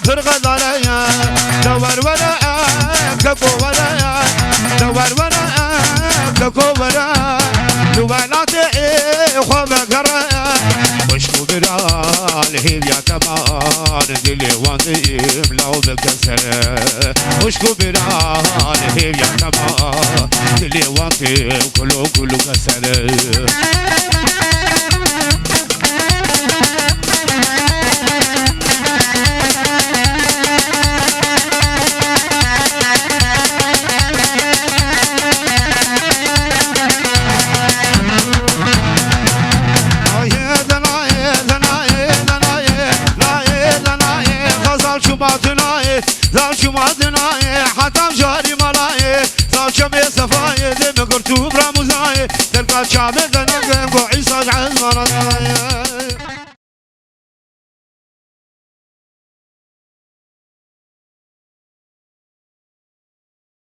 خرق داريا دور ورا كفو ورا دور ورا كفو ورا دوالاتي خواب قرا وشكو برال هيل يا كمان دلي وانتيم لو بالكسر وشكو برال هيل يا كمان دلي وانتيم كلو كسر زال شمادناي حتى جاري ملاي زال شمي صفاي دم قرتو براموزاي تلقى شعب غنق عيسى عزمنا